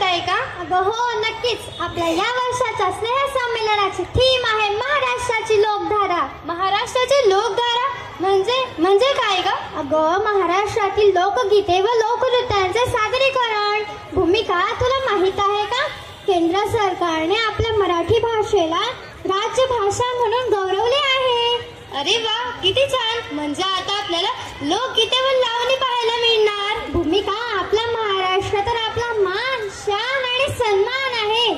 माहित आहे का? अगं हो नक्कीच. आपल्या या वर्षाच्या स्नेह संमेलनाची थीम आहे महाराष्ट्राची लोकधारा. महाराष्ट्राची लोकधारा म्हणजे काय ग? अगं महाराष्ट्रातील लोकगीते व लोकनृत्यांचे सादरीकरण. भूमिका तुला माहित आहे का? केंद्र सरकारने आपल्या मराठी भाषेला राजभाषा म्हणून गौरवले आहे. अरे वा, किती छान. म्हणजे आता आपल्याला लोकगीते व लावणी पाहायला मिळणार. भूमिका आपला महाराष्ट्र तर आपला मान, शान आणि सन्मान आहे.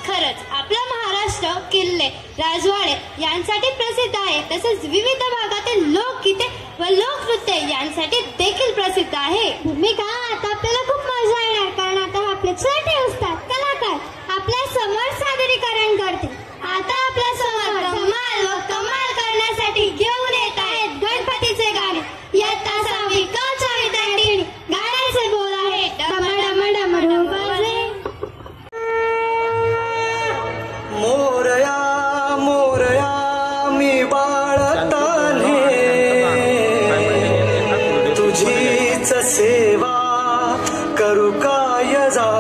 खरंच आपला महाराष्ट्र किल्ले, राजवाडे यांसाठी प्रसिद्ध आहे. तसेच विविध भागातील लोकगीते व लोकनृत्य यांसाठी देखील प्रसिद्ध आहे. भूमिका आता आपल्याला खूप मजा येणार, कारण आता आपले छोटे उस्ताद कलाकार आपल्या समोर सादरीकरण करतील. आता आपल्या समोर धमाल व कमाल करण्यासाठी घेऊन येत आहेत गणपतीचे गाणे. इयत्ता 6वी क च्या विद्यार्थिनी. गाण्याचे बोल आहे डम डम डमरू वाजले. मोरया मोरया मी बाळताने तुझीच सेवा करू काय जा